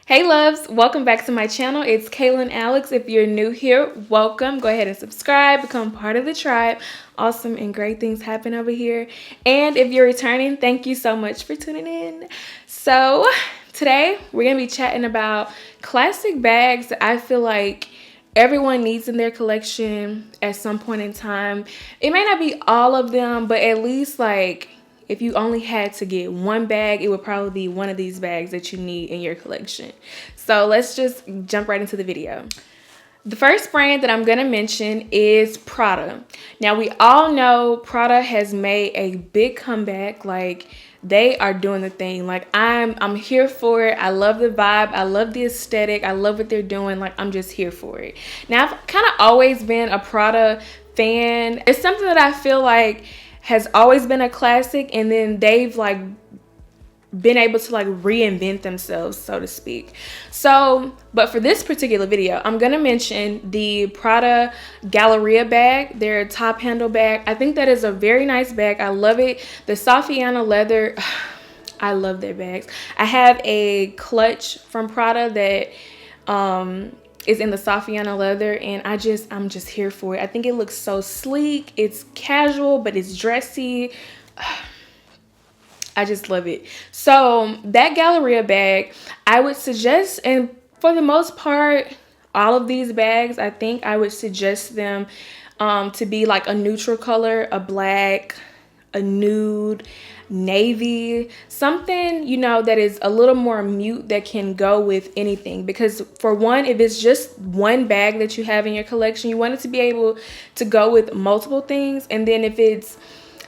Hey loves, welcome back to my channel. It's Kaylan Alex. If you're new here, welcome. Go ahead and subscribe, become part of the tribe. Awesome and great things happen over here. And if you're returning, thank you so much for tuning in. So today we're gonna be chatting about classic bags that I feel like everyone needs in their collection at some point in time. It may not be all of them, but at least like if you only had to get one bag, it would probably be one of these bags that you need in your collection. So let's just jump right into the video. The first brand that I'm gonna mention is Prada. Now we all know Prada has made a big comeback. Like they are doing the thing. Like I'm here for it. I love the vibe. I love the aesthetic. I love what they're doing. Like I'm just here for it. Now I've kind of always been a Prada fan. It's something that I feel like has always been a classic, and then they've like been able to like reinvent themselves, so to speak. So, but for this particular video, I'm gonna mention the Prada Galleria bag, their top handle bag. I think that is a very nice bag. I love it. The Saffiano leather, I love their bags. I have a clutch from Prada that is in the Saffiano leather, and I'm just here for it. I think it looks so sleek. It's casual, but it's dressy. I just love it. So that Galleria bag, I would suggest, and for the most part, all of these bags, I think I would suggest them to be like a neutral color, a black, a nude, navy, something, you know, that is a little more mute that can go with anything. Because for one, if it's just one bag that you have in your collection, you want it to be able to go with multiple things. And then if it's,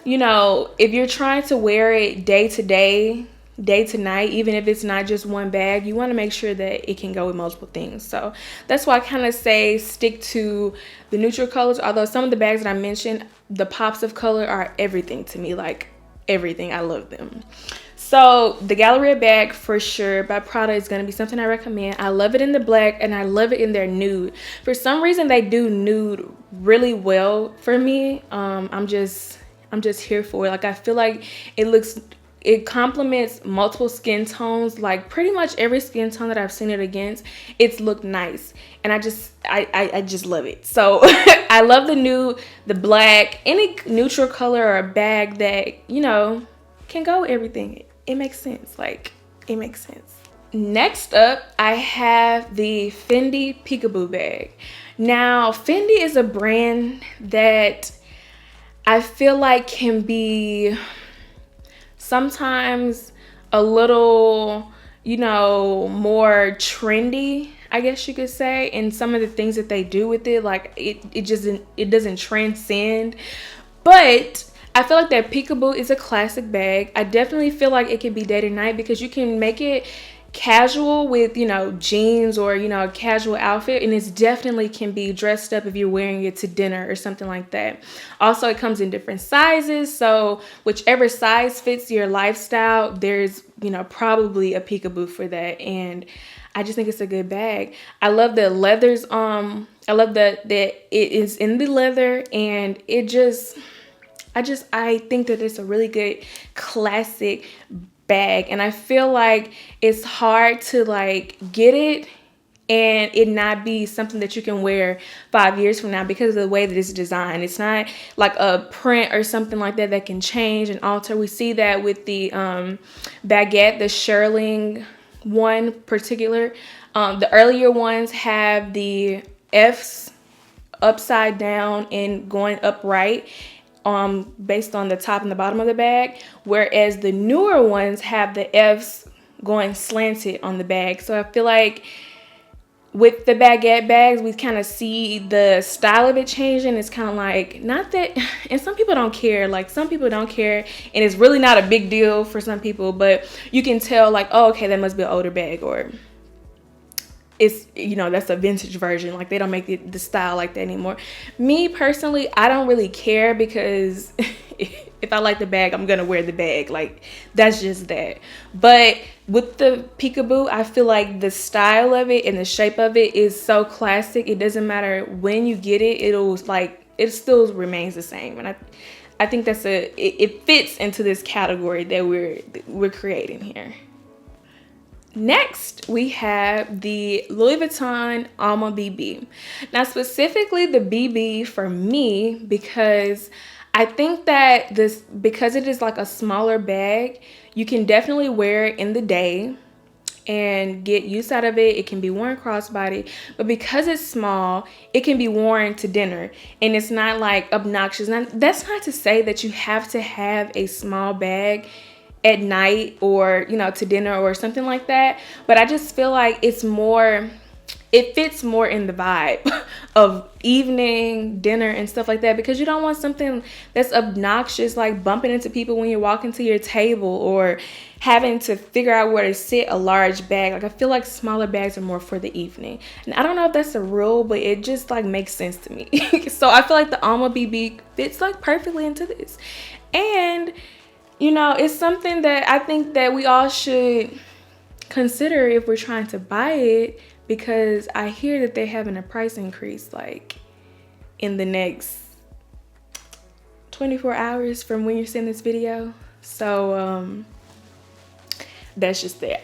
you know, if you're trying to wear it day to day, day to night, even if it's not just one bag, you want to make sure that it can go with multiple things. So that's why I kind of say stick to the neutral colors. Although some of the bags that I mentioned, the pops of color are everything to me, like everything. I love them. So the Galleria bag for sure by Prada is going to be something I recommend. I love it in the black, and I love it in their nude. For some reason, they do nude really well for me. I'm just here for it. Like I feel like it complements multiple skin tones. Like pretty much every skin tone that I've seen it against, it's looked nice, and I just love it. So I love the nude, the black, any neutral color or bag that, you know, can go with everything. It makes sense. Like it makes sense. Next up, I have the Fendi Peekaboo bag. Now Fendi is a brand that I feel like can be sometimes a little, you know, more trendy, I guess you could say, and some of the things that they do with it, like it doesn't transcend. But I feel like that Peekaboo is a classic bag. I definitely feel like it can be day to night because you can make it casual with, you know, jeans or, you know, a casual outfit, and it definitely can be dressed up if you're wearing it to dinner or something like that. Also, it comes in different sizes, so whichever size fits your lifestyle, there's, you know, probably a Peekaboo for that. And I just think it's a good bag. I love the leathers. I love that it is in the leather, and I think that it's a really good classic bag, and I feel like it's hard to like get it and it not be something that you can wear 5 years from now because of the way that it's designed. It's not like a print or something like that that can change and alter. We see that with the baguette, the shearling one particular. The earlier ones have the F's upside down and going upright, based on the top and the bottom of the bag, whereas the newer ones have the F's going slanted on the bag. So I feel like with the baguette bags, we kind of see the style of it changing. It's kind of like, not that, and some people don't care. Like some people don't care, and it's really not a big deal for some people, but you can tell like, oh, okay, that must be an older bag, or it's, you know, that's a vintage version. Like they don't make the style like that anymore. Me personally, I don't really care because if I like the bag, I'm gonna wear the bag. Like that's just that. But with the Peekaboo, I feel like the style of it and the shape of it is so classic. It doesn't matter when you get it, it still remains the same. And I think that's it fits into this category that we're creating here. Next, we have the Louis Vuitton Alma BB. Now, specifically the BB for me, because I think that because it is like a smaller bag, you can definitely wear it in the day and get use out of it. It can be worn crossbody, but because it's small, it can be worn to dinner and it's not like obnoxious. Now, that's not to say that you have to have a small bag at night or, you know, to dinner or something like that, but I just feel like it fits more in the vibe of evening, dinner, and stuff like that, because you don't want something that's obnoxious, like bumping into people when you're walking to your table or having to figure out where to sit a large bag. Like, I feel like smaller bags are more for the evening. And I don't know if that's a rule, but it just like makes sense to me. So I feel like the Alma BB fits like perfectly into this. And, you know, it's something that I think that we all should consider if we're trying to buy it, because I hear that they're having a price increase like in the next 24 hours from when you're seeing this video. So that's just that.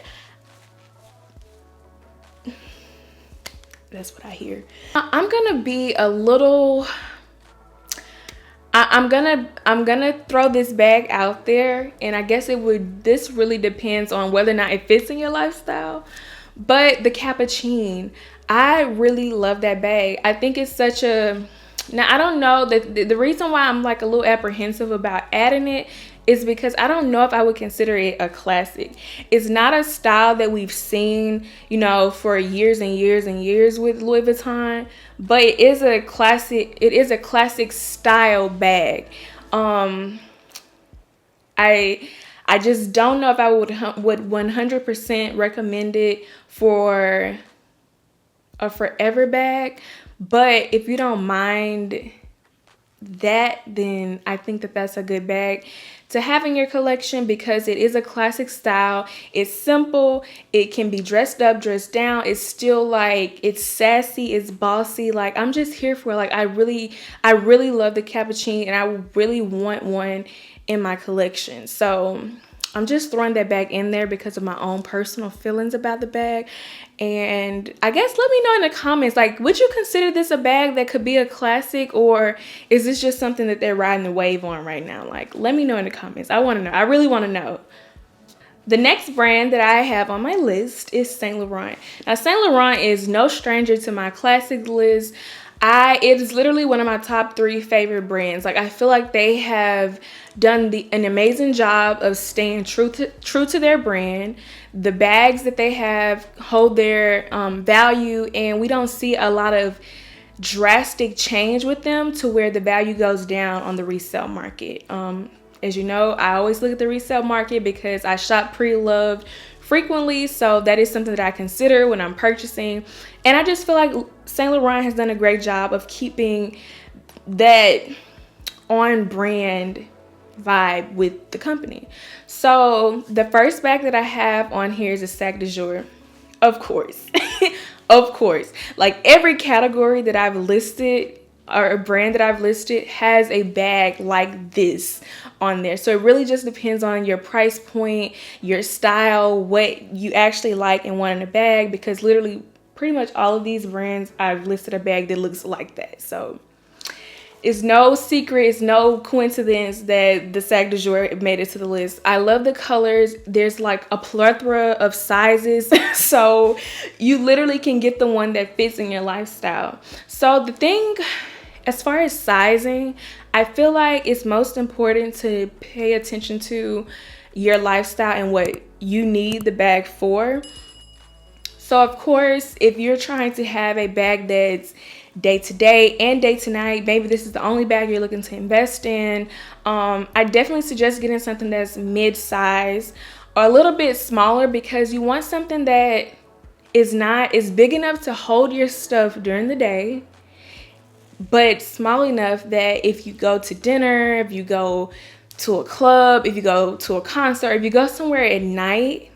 That's what I hear. I'm gonna be a little I'm gonna throw this bag out there, and I guess this really depends on whether or not it fits in your lifestyle. But the Capuchin, I really love that bag. I think it's such a, now I don't know, the reason why I'm like a little apprehensive about adding it is because I don't know if I would consider it a classic. It's not a style that we've seen, you know, for years and years and years with Louis Vuitton, but it is a classic style bag. I just don't know if I would 100% recommend it for a forever bag, but if you don't mind that, then I think that that's a good bag to have in your collection, because it is a classic style. It's simple, it can be dressed up, dressed down, it's still like, it's sassy, it's bossy. Like, I'm just here for, like, I really love the Capuchin, and I really want one in my collection. So I'm just throwing that bag in there because of my own personal feelings about the bag. And I guess let me know in the comments, like, would you consider this a bag that could be a classic, or is this just something that they're riding the wave on right now? Like, let me know in the comments. I want to know. I really want to know. The next brand that I have on my list is Saint Laurent. Now, Saint Laurent is no stranger to my classic list. It is literally one of my top 3 favorite brands. Like, I feel like they have done an amazing job of staying true to their brand. The bags that they have hold their value, and we don't see a lot of drastic change with them to where the value goes down on the resale market. As you know, I always look at the resale market because I shop pre-loved frequently, so that is something that I consider when I'm purchasing. And I just feel like Saint Laurent has done a great job of keeping that on brand vibe with the company. So the first bag that I have on here is a sac de jour, of course. Of course, like every category that I've listed or a brand that I've listed has a bag like this on there. So it really just depends on your price point, your style, what you actually like and want in a bag, because literally pretty much all of these brands I've listed a bag that looks like that. So it's no secret, it's no coincidence that the sac de jour made it to the list. I love the colors. There's like a plethora of sizes, so you literally can get the one that fits in your lifestyle. So the thing, as far as sizing, I feel like it's most important to pay attention to your lifestyle and what you need the bag for. So of course, if you're trying to have a bag that's day to day and day to night, maybe this is the only bag you're looking to invest in, I definitely suggest getting something that's mid-size or a little bit smaller, because you want something that is big enough to hold your stuff during the day, but small enough that if you go to dinner, if you go to a club, if you go to a concert, if you go somewhere at night,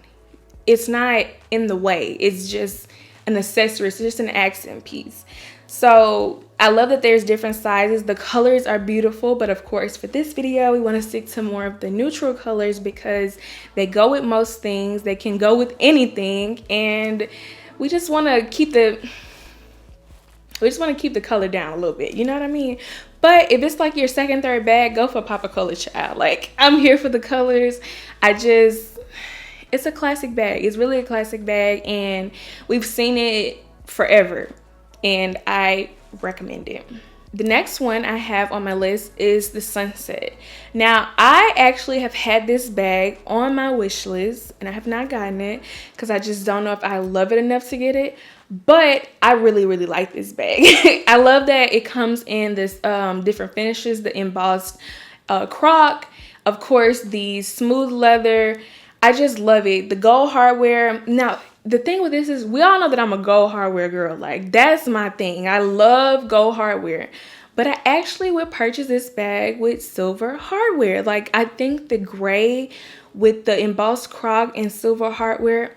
it's not in the way. It's just an accessory. It's just an accent piece. So I love that there's different sizes. The colors are beautiful, but of course for this video, we want to stick to more of the neutral colors because they go with most things. They can go with anything, and we just want to keep the color down a little bit. You know what I mean? But if it's like your second, third bag, go for pop a color, child. Like, I'm here for the colors. It's a classic bag. It's really a classic bag, and we've seen it forever, and I recommend it. The next one I have on my list is the Sunset. Now, I actually have had this bag on my wish list, and I have not gotten it because I just don't know if I love it enough to get it. But I really, really like this bag. I love that it comes in this different finishes, the embossed croc, of course, the smooth leather. I just love it. The gold hardware. Now, the thing with this is we all know that I'm a gold hardware girl. Like, that's my thing. I love gold hardware. But I actually would purchase this bag with silver hardware. Like, I think the gray with the embossed croc and silver hardware,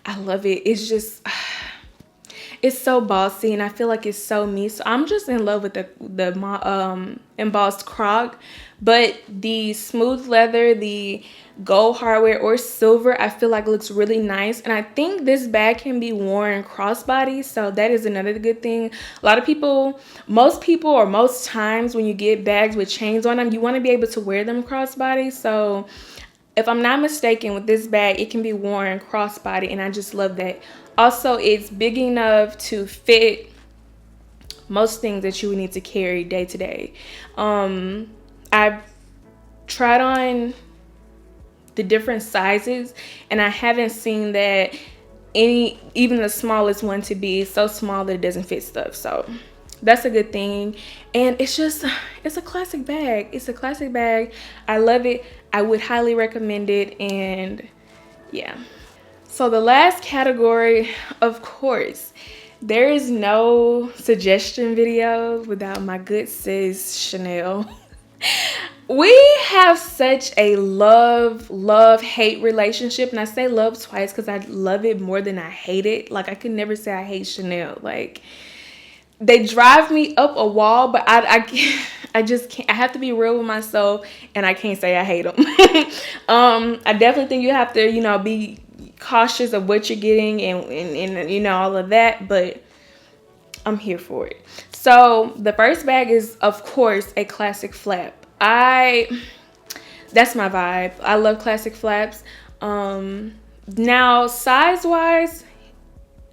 I love it. It's just, it's so bossy, and I feel like it's so me. So I'm just in love with the embossed croc. But the smooth leather, the gold hardware, or silver, I feel like looks really nice. And I think this bag can be worn crossbody, so that is another good thing. A lot of people, most times when you get bags with chains on them, you want to be able to wear them crossbody. So if I'm not mistaken, with this bag, it can be worn crossbody, and I just love that. Also, it's big enough to fit most things that you would need to carry day to day. I've tried on the different sizes, and I haven't seen that even the smallest one to be so small that it doesn't fit stuff. So that's a good thing. And it's a classic bag. It's a classic bag. I love it. I would highly recommend it. And yeah. So the last category, of course, there is no suggestion video without my good sis Chanel. We have such a love-hate relationship. And I say love twice because I love it more than I hate it. Like, I could never say I hate Chanel. Like, they drive me up a wall, but I just can't. I have to be real with myself, and I can't say I hate them. I definitely think you have to, be cautious of what you're getting and all of that, but I'm here for it. So the first bag is, of course, a classic flap. That's my vibe. I love classic flaps. Now, size-wise,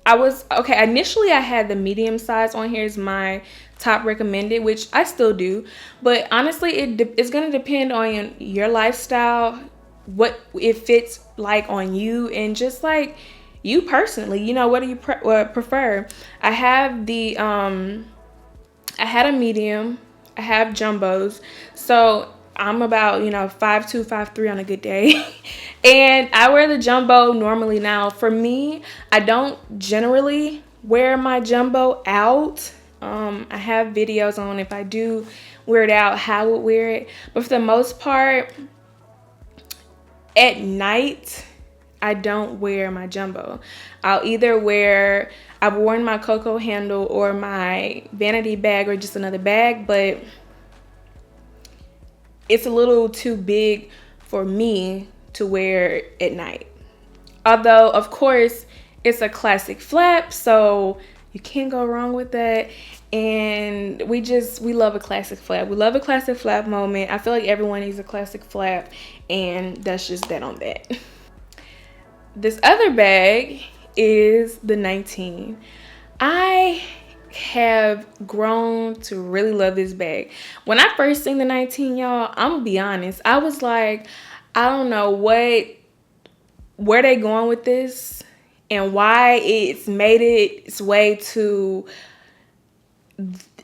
initially I had the medium size on here as my top recommended, which I still do. But honestly, it's going to depend on your lifestyle, what it fits like on you, and just like you personally, what do you prefer? I have I had a medium. I have jumbos. So I'm about, 5'2", 5'3" on a good day. And I wear the jumbo normally. Now, for me, I don't generally wear my jumbo out. I have videos on if I do wear it out, how I would wear it. But for the most part, at night, I don't wear my jumbo. I've worn my Coco handle or my vanity bag or just another bag, but it's a little too big for me to wear at night. Although, of course, it's a classic flap, so you can't go wrong with that. And we love a classic flap. We love a classic flap moment. I feel like everyone needs a classic flap, and that's just that on that. This other bag is the 19. I have grown to really love this bag. When I first seen the 19, y'all, I'm gonna be honest, I was like, I don't know where they going with this and why it's made its way to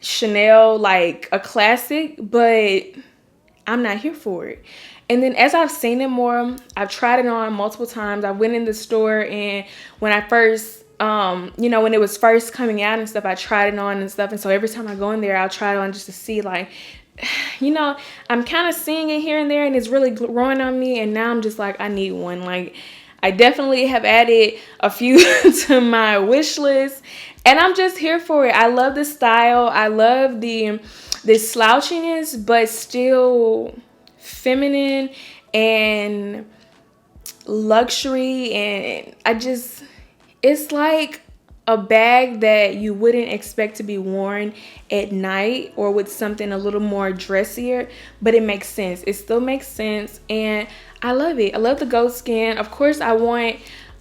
Chanel, like a classic, but I'm not here for it. And then as I've seen it more, I've tried it on multiple times. I went in the store, and when I first, when it was first coming out and stuff, I tried it on and stuff. And so every time I go in there, I'll try it on just to see, like, I'm kind of seeing it here and there, and it's really growing on me. And now I'm just like, I need one. Like, I definitely have added a few to my wish list, and I'm just here for it. I love the style. I love the slouchiness, but still feminine and luxury. And it's like a bag that you wouldn't expect to be worn at night or with something a little more dressier, but it makes sense. It still makes sense, and I love it. I love the gold skin. Of course, I want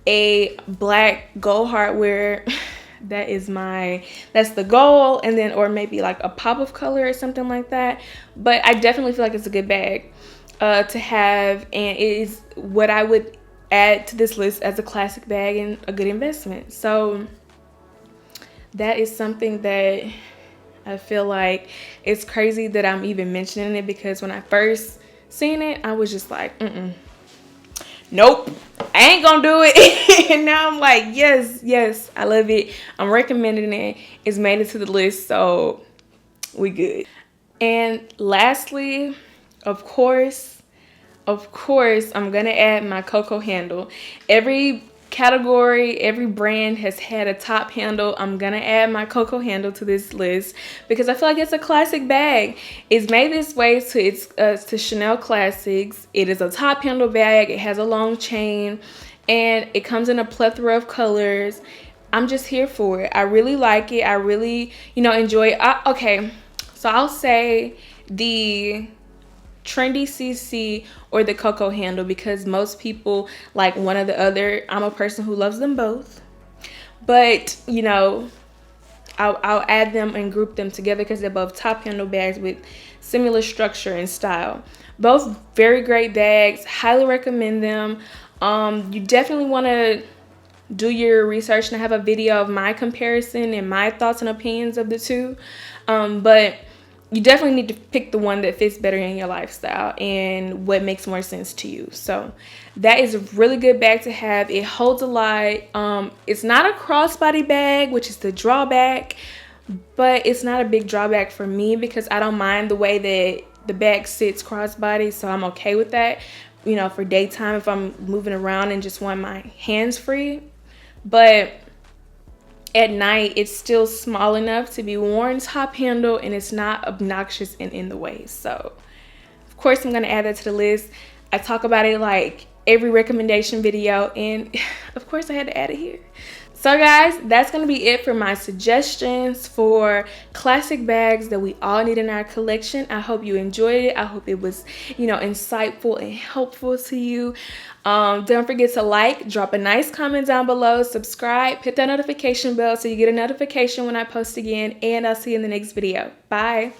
a black gold hardware. That's the goal, and then, or maybe like a pop of color or something like that. But I definitely feel like it's a good bag to have, and it is what I would add to this list as a classic bag and a good investment. So that is something that I feel like it's crazy that I'm even mentioning it, because when I first seen it, I was just like, nope, I ain't gonna do it. And now I'm like, yes, I love it. I'm recommending it. It's made it to the list, so we good. And lastly, of course, I'm gonna add my Coco handle. Every category, every brand has had a top handle. I'm gonna add my Coco handle to this list because I feel like it's a classic bag. It's made its way to Chanel Classics. It is a top handle bag. It has a long chain, and it comes in a plethora of colors. I'm just here for it. I really like it. I really, enjoy it. Okay, so I'll say the Trendy CC or the Coco handle, because most people like one or the other. I'm a person who loves them both, but I'll add them and group them together because they're both top handle bags with similar structure and style. Both very great bags. Highly recommend them. You definitely want to do your research, and I have a video of my comparison and my thoughts and opinions of the two, but you definitely need to pick the one that fits better in your lifestyle and what makes more sense to you. So that is a really good bag to have. It holds a lot. It's not a crossbody bag, which is the drawback, but it's not a big drawback for me because I don't mind the way that the bag sits crossbody, so I'm okay with that, for daytime if I'm moving around and just want my hands free. But at night, it's still small enough to be worn top handle, and it's not obnoxious and in the way. So, of course, I'm going to add that to the list. I talk about it like every recommendation video, and of course, I had to add it here. So, guys, that's going to be it for my suggestions for classic bags that we all need in our collection. I hope you enjoyed it. I hope it was, insightful and helpful to you. Don't forget to like, drop a nice comment down below, subscribe, hit that notification bell so you get a notification when I post again, and I'll see you in the next video. Bye.